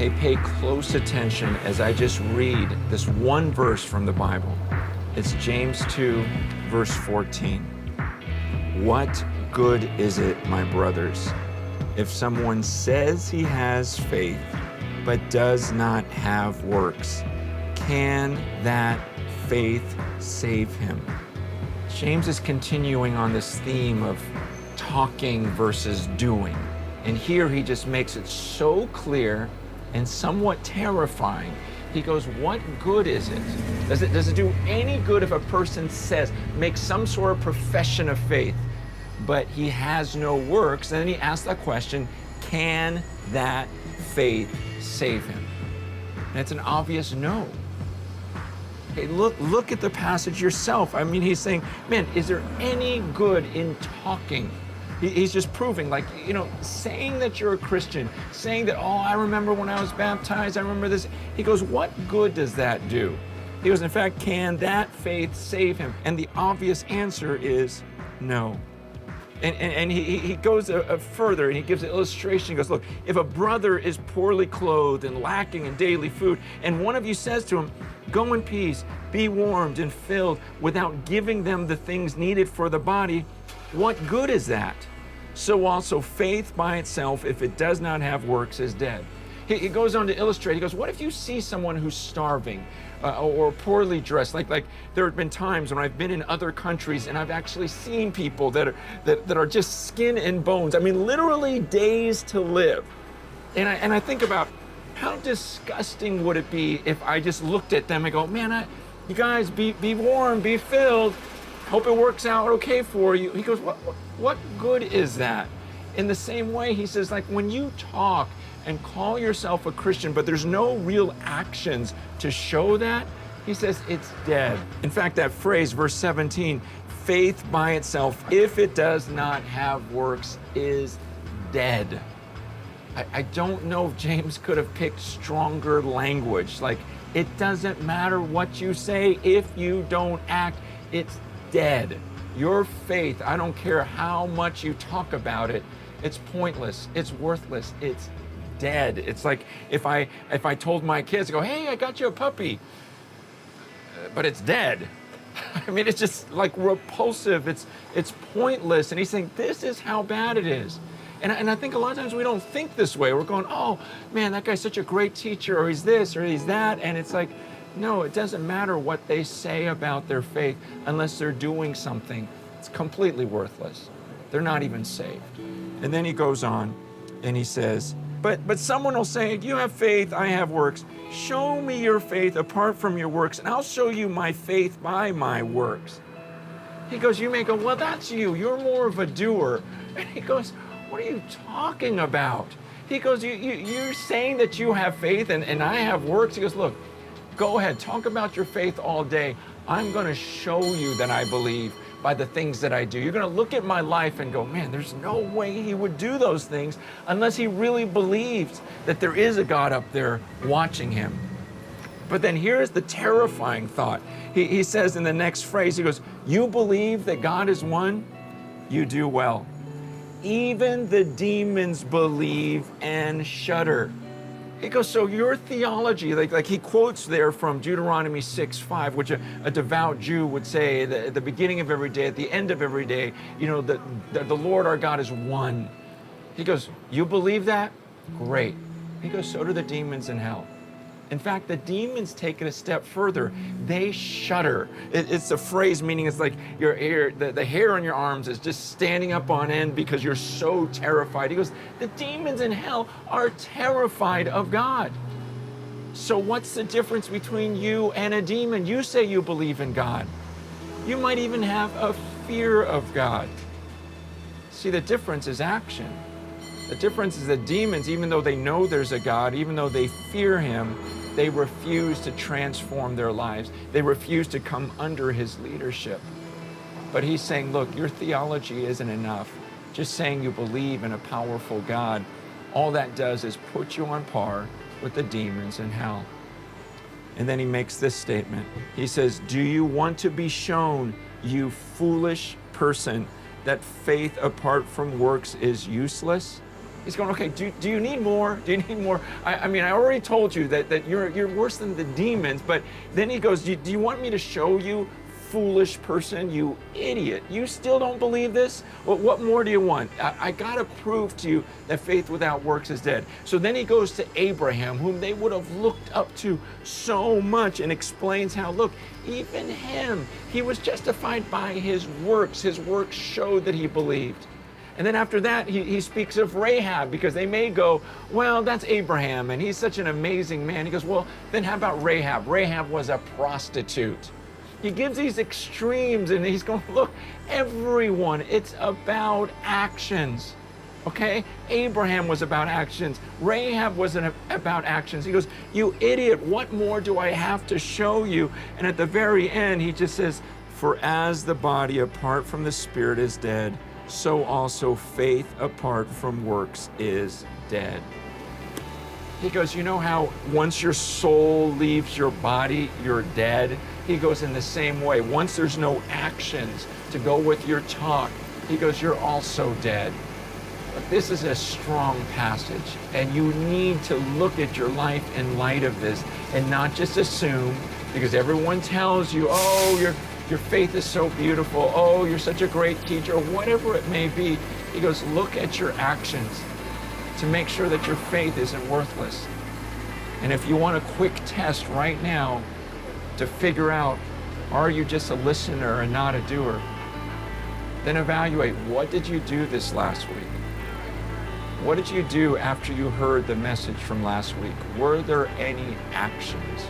Okay, pay close attention as I just read this one verse from the Bible. It's James 2, verse 14. What good is it, my brothers, if someone says he has faith but does not have works? Can that faith save him? James is continuing on this theme of talking versus doing. And here he just makes it so clear and somewhat terrifying. He goes, what good is it? Does it do any good if a person makes some sort of profession of faith, but he has no works? And then he asks that question, can that faith save him? And it's an obvious no. Okay, look at the passage yourself. I mean, he's saying, man, is there any good in talking? He's just proving, like, saying that you're a Christian, saying that, oh, I remember when I was baptized, I remember this. He goes, what good does that do? He goes, in fact, can that faith save him? And the obvious answer is no. And he goes further, and he gives an illustration. He goes, look, if a brother is poorly clothed and lacking in daily food, and one of you says to him, go in peace, be warmed and filled, without giving them the things needed for the body, what good is that? So also faith by itself, if it does not have works, is dead. He goes on to illustrate. He goes, what if you see someone who's starving or poorly dressed? Like there have been times when I've been in other countries and I've actually seen people that are just skin and bones. I mean, literally days to live. And I think about how disgusting would it be if I just looked at them and go, man, you guys be warm, be filled. Hope it works out okay for you. He goes, what good is that? In the same way, he says, like, when you talk and call yourself a Christian, but there's no real actions to show that, he says it's dead. In fact, that phrase, verse 17, faith by itself, if it does not have works, is dead. I don't know if James could have picked stronger language. Like, it doesn't matter what you say, if you don't act, it's dead. Your faith, I don't care how much you talk about it, it's pointless, it's worthless, it's dead. It's like if I told my kids, I go, hey, I got you a puppy, but it's dead. I mean, it's just like repulsive, it's pointless. And he's saying, this is how bad it is. And I think a lot of times we don't think this way. We're going, oh man, that guy's such a great teacher, or he's this, or he's that. And it's like, no, it doesn't matter what they say about their faith unless they're doing something. It's completely worthless. They're not even saved. And then he goes on and he says, but someone will say, you have faith, I have works. Show me your faith apart from your works, and I'll show you my faith by my works. He goes, you may go, well, that's you. You're more of a doer. And he goes, what are you talking about? He goes, you're saying that you have faith and I have works. He goes, look, go ahead, talk about your faith all day. I'm going to show you that I believe by the things that I do. You're going to look at my life and go, man, there's no way he would do those things unless he really believes that there is a God up there watching him. But then here's the terrifying thought. He says in the next phrase, he goes, you believe that God is one? You do well. Even the demons believe and shudder. He goes, so your theology, like he quotes there from Deuteronomy 6:5, which a devout Jew would say at the beginning of every day, at the end of every day, that the Lord our God is one. He goes, you believe that? Great. He goes, so do the demons in hell. In fact, the demons take it a step further. They shudder. It's a phrase meaning it's like your hair, the hair on your arms is just standing up on end because you're so terrified. He goes, the demons in hell are terrified of God. So what's the difference between you and a demon? You say you believe in God. You might even have a fear of God. See, the difference is action. The difference is that demons, even though they know there's a God, even though they fear him, they refuse to transform their lives. They refuse to come under his leadership. But he's saying, look, your theology isn't enough. Just saying you believe in a powerful God, all that does is put you on par with the demons in hell. And then he makes this statement. He says, do you want to be shown, you foolish person, that faith apart from works is useless? He's going, okay, do you need more? Do you need more? I mean, I already told you that you're worse than the demons, but then he goes, do you want me to show you, foolish person, you idiot? You still don't believe this? Well, what more do you want? I got to prove to you that faith without works is dead. So then he goes to Abraham, whom they would have looked up to so much, and explains how, look, even him, he was justified by his works. His works showed that he believed. And then after that, he speaks of Rahab, because they may go, well, that's Abraham, and he's such an amazing man. He goes, well, then how about Rahab? Rahab was a prostitute. He gives these extremes, and he's going, look, everyone, it's about actions. Okay? Abraham was about actions. Rahab wasn't about actions. He goes, you idiot, what more do I have to show you? And at the very end, he just says, for as the body apart from the spirit is dead, so also faith apart from works is dead. He goes, you know how once your soul leaves your body, you're dead? He goes, in the same way, once there's no actions to go with your talk, he goes, you're also dead. But this is a strong passage, and you need to look at your life in light of this and not just assume, because everyone tells you, oh, your faith is so beautiful, oh, you're such a great teacher, or whatever it may be. He goes, look at your actions to make sure that your faith isn't worthless. And if you want a quick test right now to figure out, are you just a listener and not a doer? Then evaluate, what did you do this last week? What did you do after you heard the message from last week? Were there any actions?